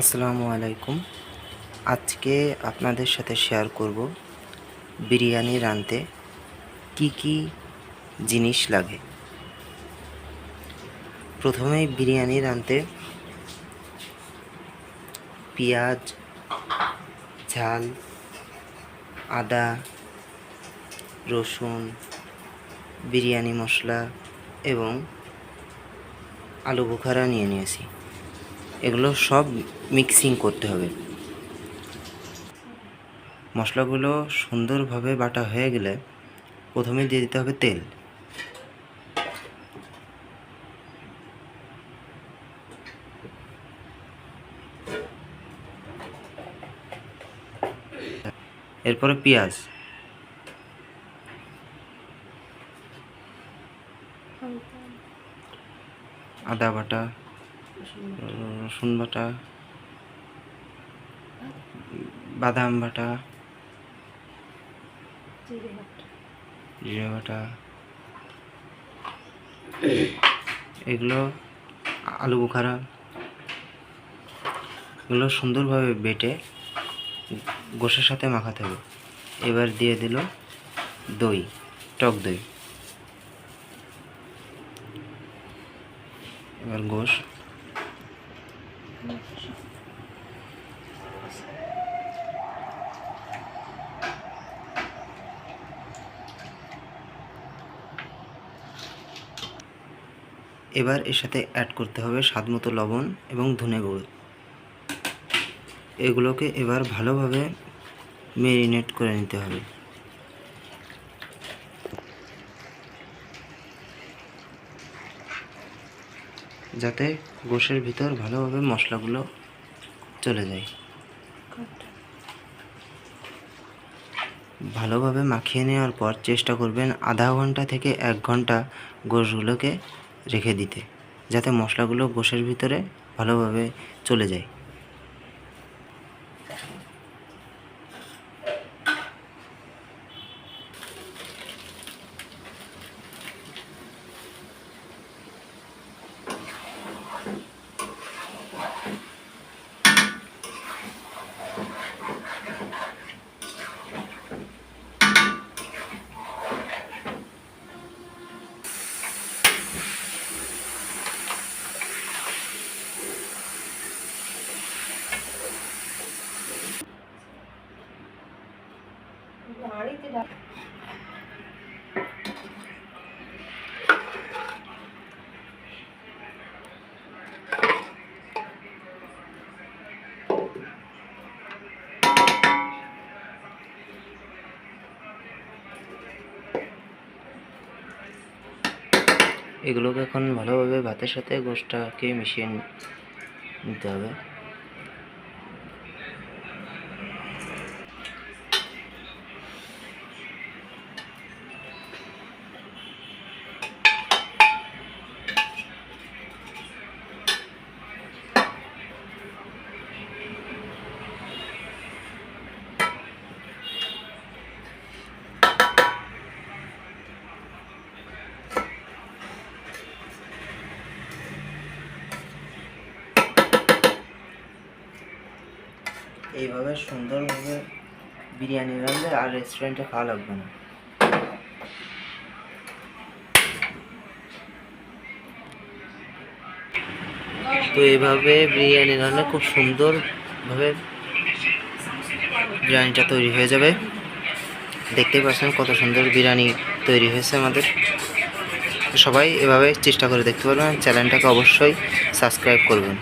আসসালামু আলাইকুম। আজকে আপনাদের সাথে শেয়ার করব বিরিয়ানি রাঁধতে কি কি জিনিস লাগে। প্রথমেই বিরিয়ানি রাঁধতে পেঁয়াজ, ঝাল, আদা, রসুন, বিরিয়ানি মশলা এবং আলু বোখারা নিয়ে নিয়েছি। এগুলো সব মিক্সিং করতে হবে। মশলাগুলো সুন্দরভাবে বাটা হয়ে গেলে প্রথমে দিয়ে দিতে হবে তেল। এরপরে পেঁয়াজ, আদা বাটা, রসুন বাটা, বাদাম বাটা, জিরে বাটা, এগুলো আলু বোখারা, এগুলো সুন্দরভাবে বেটে গোশের সাথে মাখাতে হবে। এবার দিয়ে দিল দই, টক দই। এবার গোশ, এবার এর সাথে অ্যাড করতে হবে স্বাদমতো লবণ এবং ধনে গুঁড়ো। এগুলোকে এবার ভালোভাবে ম্যারিনেট করে নিতে হবে। যাতে গোশের ভিতর ভালোভাবে মশলাগুলো চলে যায়। ভালোভাবে মাখিয়ে নেওয়ার পর চেষ্টা করবেন আধা ঘন্টা থেকে 1 ঘন্টা গোশগুলোকে রেখে দিতে, যাতে মশলাগুলো গোশের ভিতরে ভালোভাবে চলে যায়। এগুলোকে এখন ভালোভাবে ভাতের সাথে গোশটাকে মিশিয়ে নিতে হবে। এইভাবে সুন্দরভাবে বিরিয়ানি রাঁধলে আর রেস্টুরেন্টে খাওয়া লাগবে না। তো এইভাবে বিরিয়ানি রাঁধলে খুব সুন্দরভাবে বিরিয়ানিটা তৈরি হয়ে যাবে। দেখতেই পাচ্ছেন কত সুন্দর বিরিয়ানি তৈরি হয়েছে আমাদের। সবাই এভাবে চেষ্টা করে দেখতে পারবেন। চ্যানেলটাকে অবশ্যই সাবস্ক্রাইব করবেন।